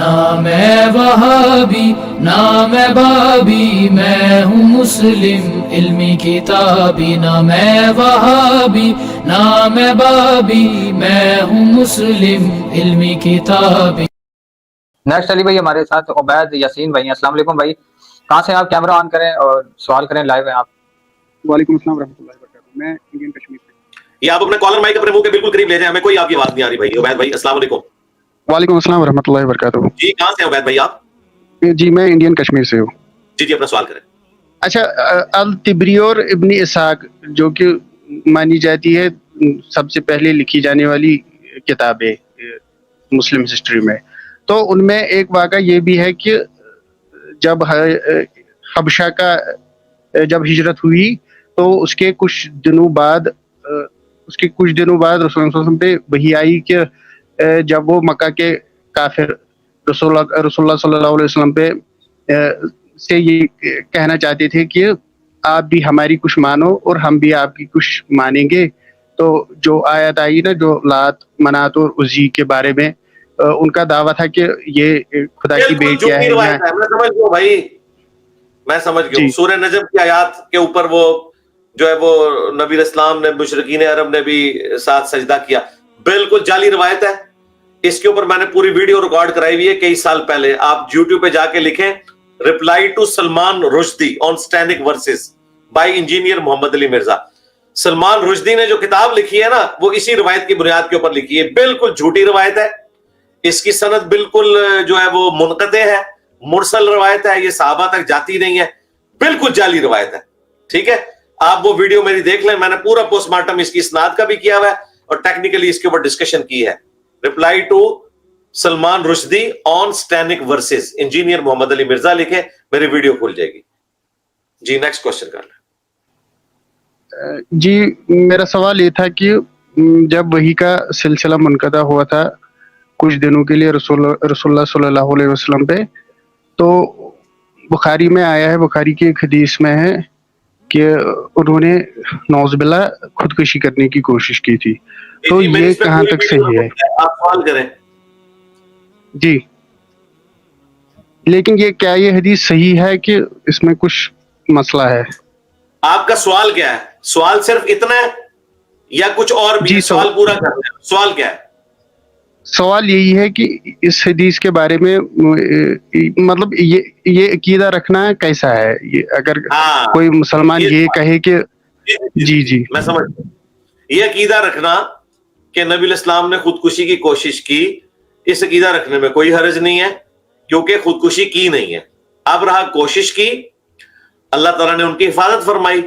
نہ میں وہابی نہ میں بابی، میں ہوں مسلم علمی کتابی، نہ میں وہابی نہ میں بابی، میں ہوں مسلم علمی کتابی۔ نیکسٹ علی بھائی ہمارے ساتھ عبید یاسین بھائی ہیں۔ السلام علیکم بھائی، کہاں سے آپ؟ کیمرہ آن کریں اور سوال کریں، لائیو ہیں آپ۔ وعلیکم السلام ورحمۃ اللہ وبرکاتہ، میں انڈین کشمیر سے۔ یہ آپ اپنا کالر مائک اپنے منہ کے بالکل قریب لے جائیں، ہمیں کوئی آپ کی آواز نہیں آ رہی بھائی۔ عبید بھائی السلام علیکم۔ وعلیکم السلام ورحمۃ اللہ وبرکاتہ۔ جی کہاں سے عبید بھائی آپ؟ جی میں انڈین کشمیر سے ہوں۔ جی اپنا سوال کریں۔ اچھا، الطبری اور ابن اسحاق جو کہ مانی جاتی ہے سب سے پہلے لکھی جانے والی کتابیں مسلم ہسٹری میں، تو ان میں ایک واقعہ یہ بھی ہے کہ جب حبشہ کا جب ہجرت ہوئی تو اس کے کچھ دنوں بعد رسول اللہ صلی اللہ علیہ وسلم پہ وحی آئی کہ جب وہ مکہ کے کافر رسول اللہ صلی اللہ علیہ وسلم پہ سے یہ کہنا چاہتے تھے کہ آپ بھی ہماری کچھ مانو اور ہم بھی آپ کی کچھ مانیں گے، تو جو آیت آئی نا جو لات منات اور عزی کے بارے میں ان کا دعویٰ تھا کہ یہ خدا کی بیٹیاں ہیں۔ میں سمجھ گیا بھائی، میں سمجھ گیا۔ سورہ نجم کی آیات کے اوپر وہ جو ہے وہ نبی اسلام نے مشرکین عرب نے بھی ساتھ سجدہ کیا، بالکل جعلی روایت ہے۔ اس کے اوپر میں نے پوری ویڈیو ریکارڈ کرائی ہوئی ہے کئی سال پہلے، آپ یوٹیوب پہ جا کے لکھیں reply to Salman Rushdie on Satanic Verses by engineer Muhammad Ali Mirza. Salman Rushdie نے جو کتاب لکھی ہے نا وہ اسی روایت کی بنیاد کے اوپر لکھی ہے، بالکل جھوٹی روایت ہے، اس کی سند بالکل جو ہے وہ منقطع ہے، مرسل روایت ہے، یہ صحابہ تک جاتی نہیں ہے، بالکل جعلی روایت ہے۔ ٹھیک ہے، آپ وہ ویڈیو میری دیکھ لیں، میں نے پورا پوسٹ مارٹم اس کی اسناد کا بھی کیا ہوا ہے اور ٹیکنیکلی اس کے اوپر ڈسکشن کی ہے۔ Reply to Salman Rushdie on Satanic Verses engineer Muhammad Ali Mirza لکھیں، میری ویڈیو کھل جائے گی۔ جی نیکسٹ کوشچن کر لیں۔ جی میرا سوال یہ تھا کہ جب وحی کا سلسلہ منقطع ہوا تھا کچھ دنوں کے لیے رسول اللہ صلی اللہ علیہ وسلم پہ، تو بخاری میں آیا ہے، بخاری کی ایک حدیث میں ہے کہ انہوں نے نعوذ باللہ خودکشی کرنے کی کوشش کی تھی، تو یہ کہاں تک صحیح ہے؟ آپ سوال کریں۔ جی لیکن کیا یہ حدیث صحیح ہے کہ اس میں کچھ مسئلہ ہے؟ آپ کا سوال کیا ہے؟ سوال صرف اتنا ہے یا کچھ اور بھی؟ سوال پورا کر لیں، سوال کیا ہے؟ سوال یہی ہے کہ اس حدیث کے بارے میں مطلب یہ عقیدہ رکھنا کیسا ہے؟ یہ اگر کوئی مسلمان یہ کہے کہ جی میں سمجھ گیا، یہ عقیدہ رکھنا کہ نبی الاسلام نے خودکشی کی کوشش کی، اس عقیدہ رکھنے میں کوئی حرج نہیں ہے کیونکہ خودکشی کی نہیں ہے۔ اب رہا کوشش کی، اللہ تعالیٰ نے ان کی حفاظت فرمائی۔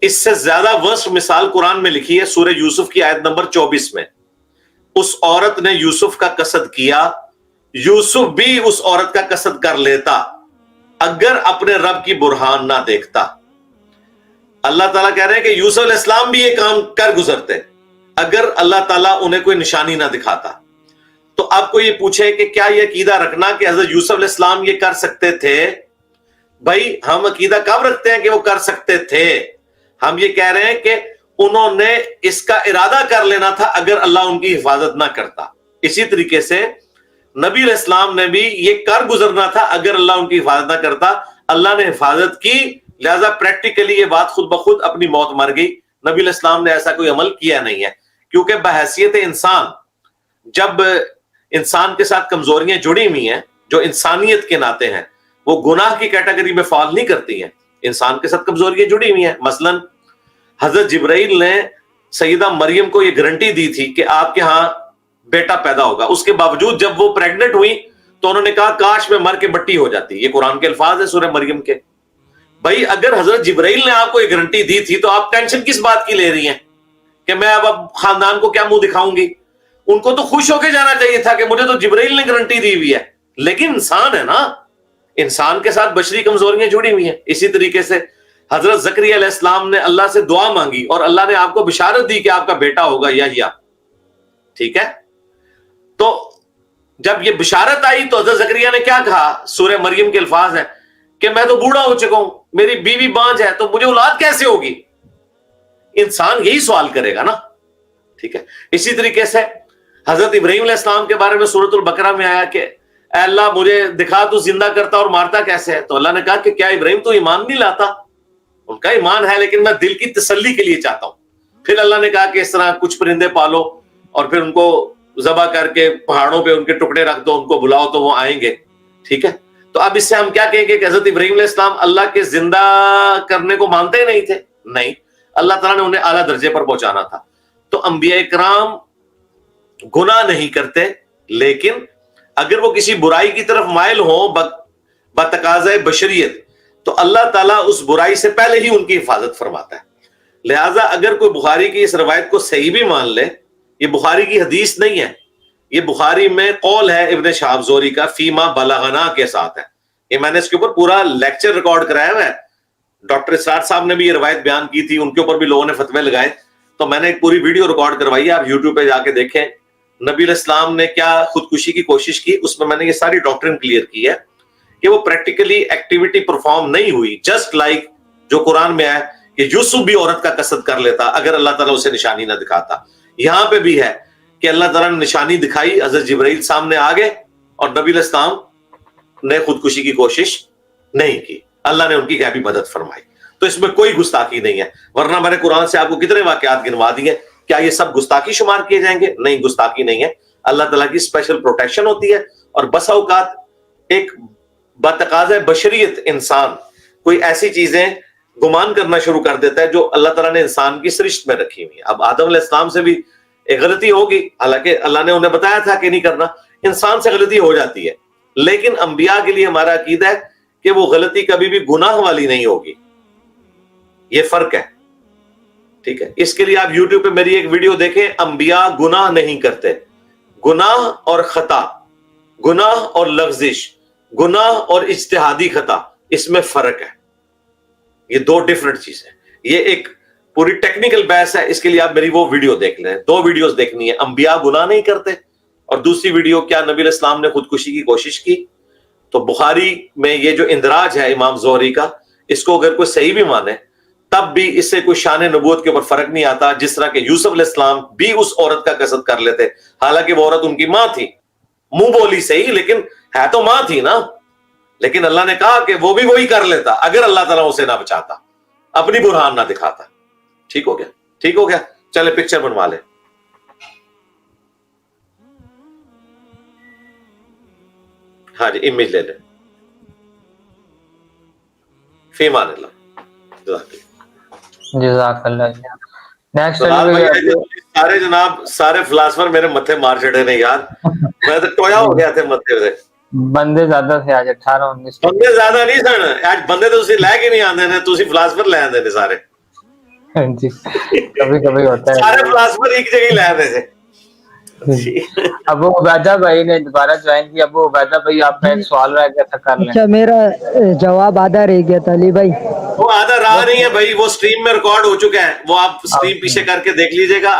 اس سے زیادہ ورسٹ مثال قرآن میں لکھی ہے سورہ یوسف کی آیت نمبر 24 میں۔ اس عورت نے یوسف کا قصد کیا، یوسف بھی اس عورت کا قصد کر لیتا اگر اپنے رب کی برہان نہ دیکھتا۔ اللہ تعالیٰ کہہ رہے ہیں کہ یوسف علیہ السلام بھی یہ کام کر گزرتے اگر اللہ تعالیٰ انہیں کوئی نشانی نہ دکھاتا۔ تو آپ کو یہ پوچھے کہ کیا یہ عقیدہ رکھنا کہ حضرت یوسف علیہ السلام یہ کر سکتے تھے؟ بھائی ہم عقیدہ کب رکھتے ہیں کہ وہ کر سکتے تھے؟ ہم یہ کہہ رہے ہیں کہ انہوں نے اس کا ارادہ کر لینا تھا اگر اللہ ان کی حفاظت نہ کرتا۔ اسی طریقے سے نبی علیہ السلام نے بھی یہ کر گزرنا تھا اگر اللہ ان کی حفاظت نہ کرتا۔ اللہ نے حفاظت کی، لہذا پریکٹیکلی یہ بات خود بخود اپنی موت مر گئی۔ نبی علیہ السلام نے ایسا کوئی عمل کیا نہیں ہے، کیونکہ بحیثیت انسان جب انسان کے ساتھ کمزوریاں جڑی ہوئی ہیں جو انسانیت کے ناطے ہیں، وہ گناہ کی کیٹیگری میں فال نہیں کرتی ہیں، انسان کے ساتھ کمزوریاں جڑی ہوئی ہیں۔ مثلا حضرت جبرائیل نے سیدہ مریم کو یہ گارنٹی دی تھی کہ آپ کے ہاں بیٹا پیدا ہوگا، اس کے باوجود جب وہ پریگننٹ ہوئی تو انہوں نے کہا کاش میں مر کے مٹی ہو جاتی۔ یہ قرآن کے الفاظ ہے سورہ مریم کے۔ بھائی اگر حضرت جبرائیل نے آپ کو یہ گارنٹی دی تھی تو آپ ٹینشن کس بات کی لے رہی ہیں کہ میں اب خاندان کو کیا منہ دکھاؤں گی؟ ان کو تو خوش ہو کے جانا چاہیے تھا کہ مجھے تو جبرائیل نے گارنٹی دی ہوئی ہے، لیکن انسان ہے نا، انسان کے ساتھ بشری کمزوریاں جڑی ہوئی ہیں۔ اسی طریقے سے حضرت زکریا علیہ السلام نے اللہ سے دعا مانگی اور اللہ نے آپ کو بشارت دی کہ آپ کا بیٹا ہوگا یحییٰ۔ ٹھیک ہے، تو جب یہ بشارت آئی تو حضرت زکریا نے کیا کہا؟ سورہ مریم کے الفاظ ہیں کہ میں تو بوڑھا ہو چکا ہوں، میری بیوی بانجھ ہے، تو مجھے اولاد کیسے ہوگی؟ انسان یہی سوال کرے گا نا۔ ٹھیک ہے، اسی طریقے سے حضرت ابراہیم علیہ السلام کے بارے میں سورۃ البقرہ میں آیا کہ اے اللہ مجھے دکھا تو زندہ کرتا اور مارتا کیسے ہے. تو اللہ نے کہا کہ کیا ابراہیم تو ایمان نہیں لاتا؟ ان کا ایمان ہے لیکن میں دل کی تسلی کے لیے چاہتا ہوں. پھر اللہ نے کہا کہ اس طرح کچھ پرندے پالو اور پھر ان کو ذبح کر کے پہاڑوں پہ ان کے ٹکڑے رکھ دو, ان کو بلاؤ تو وہ آئیں گے. ٹھیک ہے, تو اب اس سے ہم کیا کہیں گے کہ حضرت ابراہیم علیہ السلام اللہ کے زندہ کرنے کو مانتے ہی نہیں تھے؟ نہیں, اللہ تعالیٰ نے انہیں اعلیٰ درجے پر پہنچانا تھا. تو انبیاء کرام گناہ نہیں کرتے, لیکن اگر وہ کسی برائی کی طرف مائل ہوں بتقاضۂ بشریت تو اللہ تعالیٰ اس برائی سے پہلے ہی ان کی حفاظت فرماتا ہے. لہٰذا اگر کوئی بخاری کی اس روایت کو صحیح بھی مان لے, یہ بخاری کی حدیث نہیں ہے, یہ بخاری میں قول ہے ابن شہاب زہری کا فیما بلغنا کے ساتھ ہے. یہ میں نے اس کے اوپر پورا لیکچر ریکارڈ کرایا ہوا ہے. ڈاکٹر اسرار صاحب نے بھی یہ روایت بیان کی تھی, ان کے اوپر بھی لوگوں نے فتوے لگائے, تو میں نے ایک پوری ویڈیو ریکارڈ کروائی ہے, آپ یوٹیوب پہ جا کے دیکھیں نبی علیہ السلام نے کیا خودکشی کی کوشش کی. اس میں نے یہ ساری ڈاکٹرن کلیئر کی ہے کہ وہ پریکٹیکلی ایکٹیویٹی پرفارم نہیں ہوئی, جسٹ لائک جو قرآن میں ہے کہ یوسف بھی عورت کا قصد کر لیتا اگر اللہ تعالیٰ اسے نشانی نہ دکھاتا. یہاں پہ بھی ہے کہ اللہ تعالیٰ نے نشانی دکھائی, حضرت جبرائیل سامنے آ گئے اور نبی علیہ السلام نے خودکشی کی کوشش نہیں کی, اللہ نے ان کی غیبی مدد فرمائی. تو اس میں کوئی گستاخی نہیں ہے, ورنہ میں نے قرآن سے آپ کو کتنے واقعات گنوا دیے. کیا یہ سب گستاخی شمار کیے جائیں گے؟ نہیں, گستاخی نہیں ہے. اللہ تعالیٰ کی اسپیشل پروٹیکشن ہوتی ہے. اور بس اوقات ایک بتقاضۂ بشریت انسان کوئی ایسی چیزیں گمان کرنا شروع کر دیتا ہے جو اللہ تعالیٰ نے انسان کی سرشت میں رکھی ہوئی. اب آدم علیہ السلام سے بھی ایک غلطی ہوگی, حالانکہ اللہ نے انہیں بتایا تھا کہ نہیں کرنا. انسان سے غلطی ہو جاتی ہے, لیکن انبیاء کے لیے ہمارا عقیدہ ہے کہ وہ غلطی کبھی بھی گناہ والی نہیں ہوگی. یہ فرق ہے. ٹھیک ہے, اس کے لیے آپ یوٹیوب پہ میری ایک ویڈیو دیکھیں, انبیاء گناہ نہیں کرتے. گناہ اور خطا, گناہ اور لغزش, گناہ اور اجتہادی خطا, اس میں فرق ہے. یہ دو ڈیفرنٹ چیزیں. یہ ایک پوری ٹیکنیکل بحث ہے, اس کے لیے آپ میری وہ ویڈیو دیکھ لیں. دو ویڈیوز دیکھنی ہے, انبیاء گناہ نہیں کرتے, اور دوسری ویڈیو کیا نبی علیہ السلام نے خودکشی کی کوشش کی. تو بخاری میں یہ جو اندراج ہے امام زہری کا, اس کو اگر کوئی صحیح بھی مانے تب بھی اس سے کوئی شان نبوت کے اوپر فرق نہیں آتا. جس طرح کہ یوسف علیہ السلام بھی اس عورت کا قصد کر لیتے, حالانکہ وہ عورت ان کی ماں تھی, منہ بولی صحیح لیکن ہے تو ماں تھی نا. لیکن اللہ نے کہا کہ وہ بھی وہی کر لیتا اگر اللہ تعالیٰ اسے نہ بچاتا, اپنی برہان نہ دکھاتا. ٹھیک ہو گیا, ٹھیک ہو گیا. چلے پکچر بنوا لیں. ہاں جی, امیج لے لیں. فی امان اللہ. جزاک اللہ. نیکسٹ سارے جناب سارے فلاسفر میرے متھے مار چڑے نے یار, میں تو ٹویا ہو گیا تھے متھے سے. بندے زیادہ تھے آج, 18-19 بندے زیادہ نہیں سن, آج بندے تو تسی لے کے نہیں آندے نے, تسی فلاسفر لے آندے نے سارے. جی کبھی کبھی ہوتا ہے, سارے فلاسفر ایک جگہ لے آندے تھے. ابو عبیدہ بھائی نے دوبارہ جوائن کیا. ابو عبیدہ بھائی آپ کا ایک سوال رہ گیا تھا, کر لیں. اچھا, میرا جواب آدھا رہ گیا تھا علی بھائی. وہ آدھا رہا نہیں ہے بھائی, وہ سٹریم میں ریکارڈ ہو چکا ہے, وہ آپ سٹریم پیچھے کر کے دیکھ لیجئے گا.